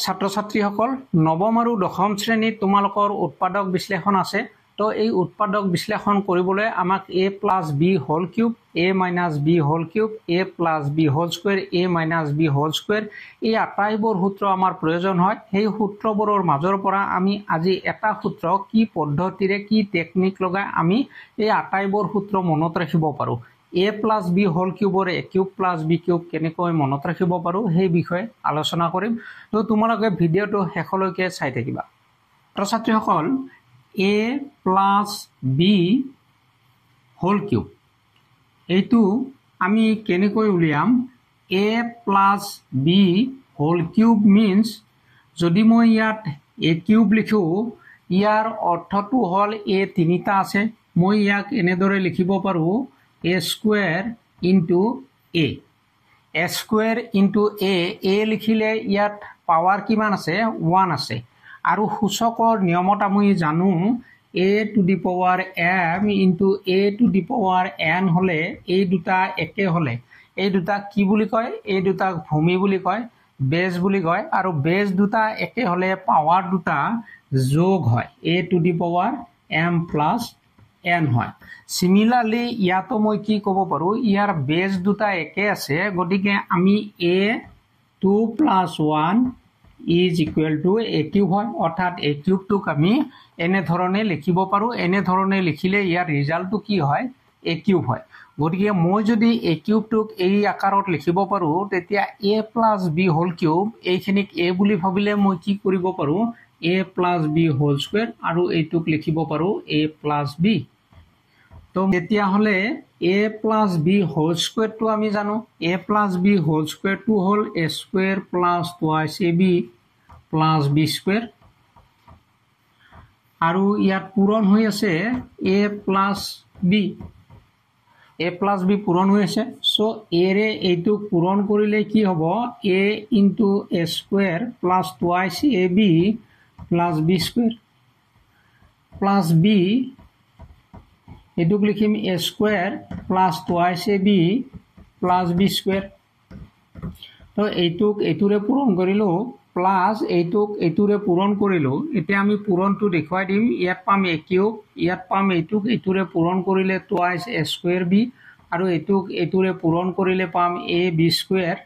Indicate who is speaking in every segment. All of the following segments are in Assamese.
Speaker 1: ছাত্ৰ ছাত্ৰীসকল নৱম আৰু দশম শ্ৰেণীত তোমালোকৰ উৎপাদক বিশ্লেষণ আছে তো এই উৎপাদক বিশ্লেষণ কৰিবলৈ আমাক a + b whole cube a - b whole cube a + b whole square a - b whole square এই আটাইবোৰ সূত্ৰ আমাৰ প্ৰয়োজন হয় সেই সূত্ৰবোৰৰ মাজৰ পৰা আমি আজি এটা সূত্ৰ কি পদ্ধতিৰে কি টেকনিক লগাই আমি এই আটাইবোৰ সূত্ৰ মনত ৰাখিব পাৰো a + b হোল কিউবৰ a কিউব + b কিউব কেনেকৈ মনত ৰাখিব পাৰো সেই বিষয়ে আলোচনা কৰিম তো তোমালোকে ভিডিঅটো শেষলৈকে চাই থাকিবা ছাত্ৰ ছাত্ৰীসকল a + b হোল কিউব এইটো আমি কেনেকৈ উলিয়াম a + b whole cube means যদি মই ইয়াত a কিউব লিখো ইয়াৰ অৰ্থটো হল a তিনিটা আছে মই ইয়াক এনেদৰে লিখিব পাৰো a square * a a square * a লিখিলে ইয়াত পাৱাৰ কিমান আছে 1 আছে আৰু সূচকৰ নিয়মত আমি জানো a to the power m * a to the power n হলে এই দুটা একে হলে এই দুটা কি বুলি কয় এই দুটা ভূমি বুলি কয় বেজ বুলি কয় আৰু বেজ দুটা একে হলে পাৱাৰ দুটা যোগ হয় a to the power m + n হয় সিমিলাৰলি ইয়াতো মই কি ক'ব পাৰো ইয়াৰ বেজ দুটা একে আছে গতিকে আমি a 2 + 1 = a কিউব হয় অৰ্থাৎ a কিউবটোক আমি এনে ধৰণে লিখিব পাৰো এনে ধৰণে লিখিলে ইয়াৰ ৰিজাল্টটো কি হয় a কিউব হয় গতিকে মই যদি a কিউবটোক এই আকাৰত লিখিব পাৰো তেতিয়া a + b হোল কিউব এইখিনিক a বুলি ভাবিলে মই কি কৰিব পাৰো a + b হোল স্কয়াৰ আৰু এইটোক লিখিব পাৰো a + b তো এতিয়া হলে a + b হোল স্কয়াৰটো আমি জানো a + b হোল স্কয়াৰটো হল a square + twice ab + b square আৰু ইয়াত পূৰণ হৈ আছে a + b পূৰণ হৈ আছে সো a ৰে এইটো পূৰণ কৰিলে কি হ'ব a * a square + twice ab + b square + b এইটোক লিখিম a square + twice ab + b square তো এইটোক এইটোৰে পূৰণ কৰিলো প্লাস এইটোক এইটোৰে পূৰণ কৰিলো এতিয়া আমি পূৰণটো দেখুৱাই দিম ইয়াত পাম a কিউব ইয়াত পাম এইটোক এইটোৰে পূৰণ কৰিলে twice a স্কয়াৰ b আৰু এইটোক এইটোৰে পূৰণ কৰিলে পাম a b স্কয়াৰ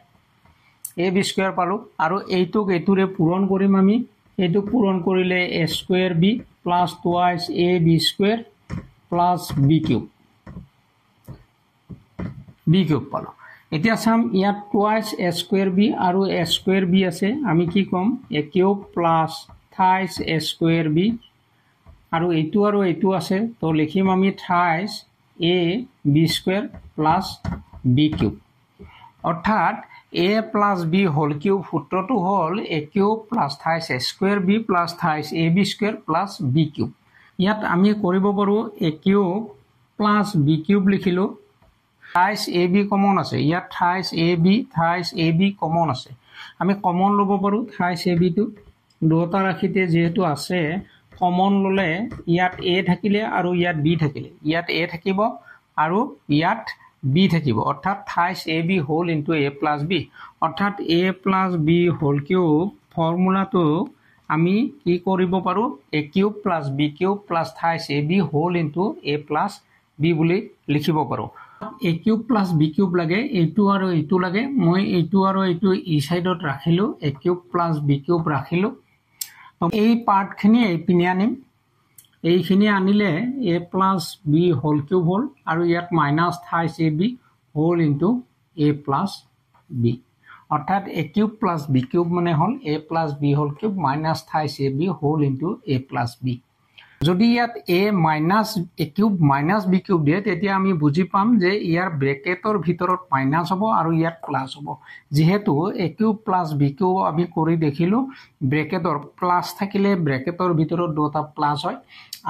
Speaker 1: পালো আৰু এইটোক এইটোৰে পূৰণ কৰিম আমি এইটোক পূৰণ কৰিলে a square b + twice a b square + b cube পালো এতিয়া চাম ইয়াত twice a স্কয়াৰ b আৰু a স্কয়াৰ b আছে আমি কি কম a cube + thrice a square b আৰু এইটো আছে তো লিখিম আমি thrice a b square + b cube অৰ্থাৎ a + b হোল কিউব সূত্ৰটো হল a cube + thrice a square b + thrice a b square + b cube ইয়াত আমি কৰিব পাৰো a কিউব + b কিউব লিখিলো thrice ab কমন আছে ইয়াত thrice ab কমন আছে আমি কমন লব পাৰো thrice ab টো দুটা ৰাখিতে যেহেতু আছে কমন ললে ইয়াত a থাকিলে আৰু ইয়াত b থাকিলে ইয়াত a থাকিব আৰু ইয়াত b থাকিব অৰ্থাৎ thrice ab whole * a + b অৰ্থাৎ a + b হোল কিউব ফৰ্মুলাটো আমি কি কৰিব পাৰো a cube + b cube + thrice ab whole * a + b বুলি লিখিব পাৰো a কিউব + b কিউব লাগে এইটো আৰু এইটো লাগে মই এইটো আৰু এইটো ই সাইডত ৰাখিলো a কিউব + b কিউব ৰাখিলো এই পাৰ্টখিনি এইপিনে আনিম এইখিনি আনিলে a + b হোল কিউব হল আৰু ইয়াত -thrice ab whole * a + b অৰ্থাৎ a কিউব + b কিউব মানে হল a + b whole cube -thrice ab whole * a + b যদি ইয়াত a কিউব - b কিউব দিয়ে তেতিয়া আমি বুজি পাম যে ইয়াৰ ব্ৰেকেটৰ ভিতৰত মাইনাস হ'ব আৰু ইয়াত প্লাস হ'ব যেহেতু a কিউব + b কিউব আমি কৰি দেখিলো ব্ৰেকেটৰ প্লাস থাকিলে ব্ৰেকেটৰ ভিতৰত দুটা প্লাস হয়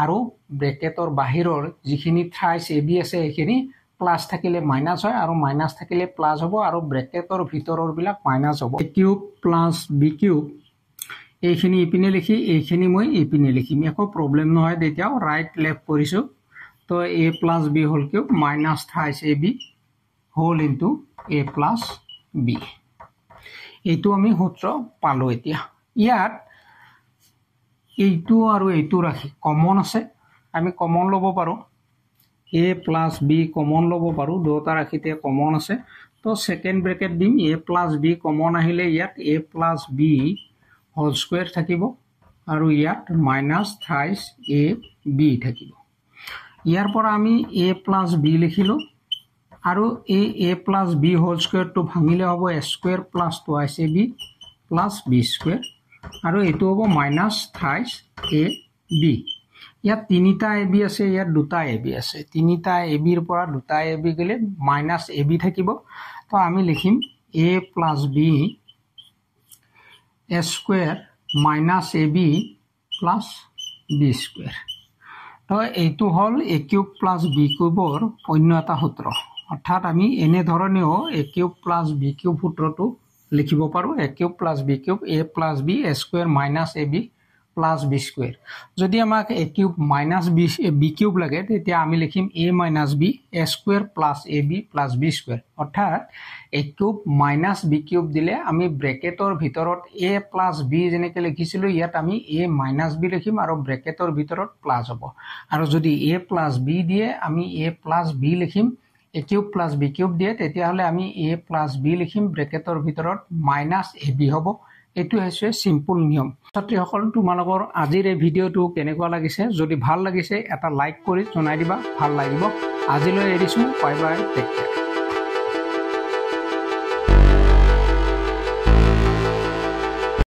Speaker 1: আৰু ব্ৰেকেটৰ বাহিৰৰ যিখিনি thrice ab আছে এইখিনি প্লাস থাকিলে মাইনাস হয় আৰু মাইনাস থাকিলে প্লাস হ'ব আৰু ব্ৰেকেটৰ ভিতৰৰ বিলাক মাইনাস হ'ব a কিউব + b কিউব এইখিনি ইপিনে লিখি এইখিনি মই ইপিনে লিখিম একো প্ৰবলেম নহয় তেতিয়াও ৰাইট লেফট কৰিছো তো a + b whole cube -thrice ab whole * a + b এইটো আমি সূত্ৰ পালো এতিয়া ইয়াত এইটো আৰু এইটো ৰাখি কমন আছে আমি কমন ল'ব পাৰোঁ a প্লাছ বি কমন ল'ব পাৰোঁ দুটা ৰাখিতে কমন আছে তো সেকেন্ড ব্ৰেকেট দিম a প্লাছ বি কমন আহিলে ইয়াত a plus B whole square থাকিব আৰু ইয়াত মাইনাছ থাইছ a b থাকিব ইয়াৰ পৰা আমি a প্লাছ b লিখিলোঁ আৰু এই a প্লাছ b হোল স্কয়াৰটো ভাঙিলে হ'ব a square plus twice ab plus b square আৰু এটো হ'ব মাইনাছ থাইছ a b ইয়াত তিনিটা ab আছে ইয়াত দুটা ab আছে তিনিটা ab ৰ পৰা দুটা ab গলে মাইনাছ ab থাকিব তো আমি লিখিম a plus b a square minus ab plus b square তো এইটো হল a কিউব প্লাছ b কিউবৰ অন্য এটা সূত্ৰ অৰ্থাৎ আমি এনে ধৰণেও a cube plus b cube সূত্ৰটো লিখিব পাৰো a cube plus b cube a plus b a square minus ab plus b square যদি আমাক a cube minus b cube লাগে তেতিয়া আমি লিখিম a minus b a square plus ab plus b square অৰ্থাৎ a cube minus b cube দিলে আমি ব্ৰেকেটৰ ভিতৰত a প্লাছ b যেনেকৈ লিখিছিলো ইয়াত আমি a মাইনাছ b লিখিম আৰু ব্ৰেকেটৰ ভিতৰত প্লাছ হ'ব আৰু যদি a প্লাছ b দিয়ে আমি a প্লাছ b লিখিম a cube plus b cube দিয়ে তেতিয়াহলে আমি a প্লাছ b লিখিম ব্ৰেকেটৰ ভিতৰত মাইনাছ ab হ'ব এটো হৈছে সিম্পল নিয়ম ছাত্ৰীসকল তোমালোকৰ আজিৰ এই ভিডিওটো কেনেকুৱা লাগিছে যদি ভাল লাগিছে এটা লাইক কৰি জনাই দিবা ভাল লাগিব আজিলৈ এৰিছো বাই বাই টেক কেয়াৰ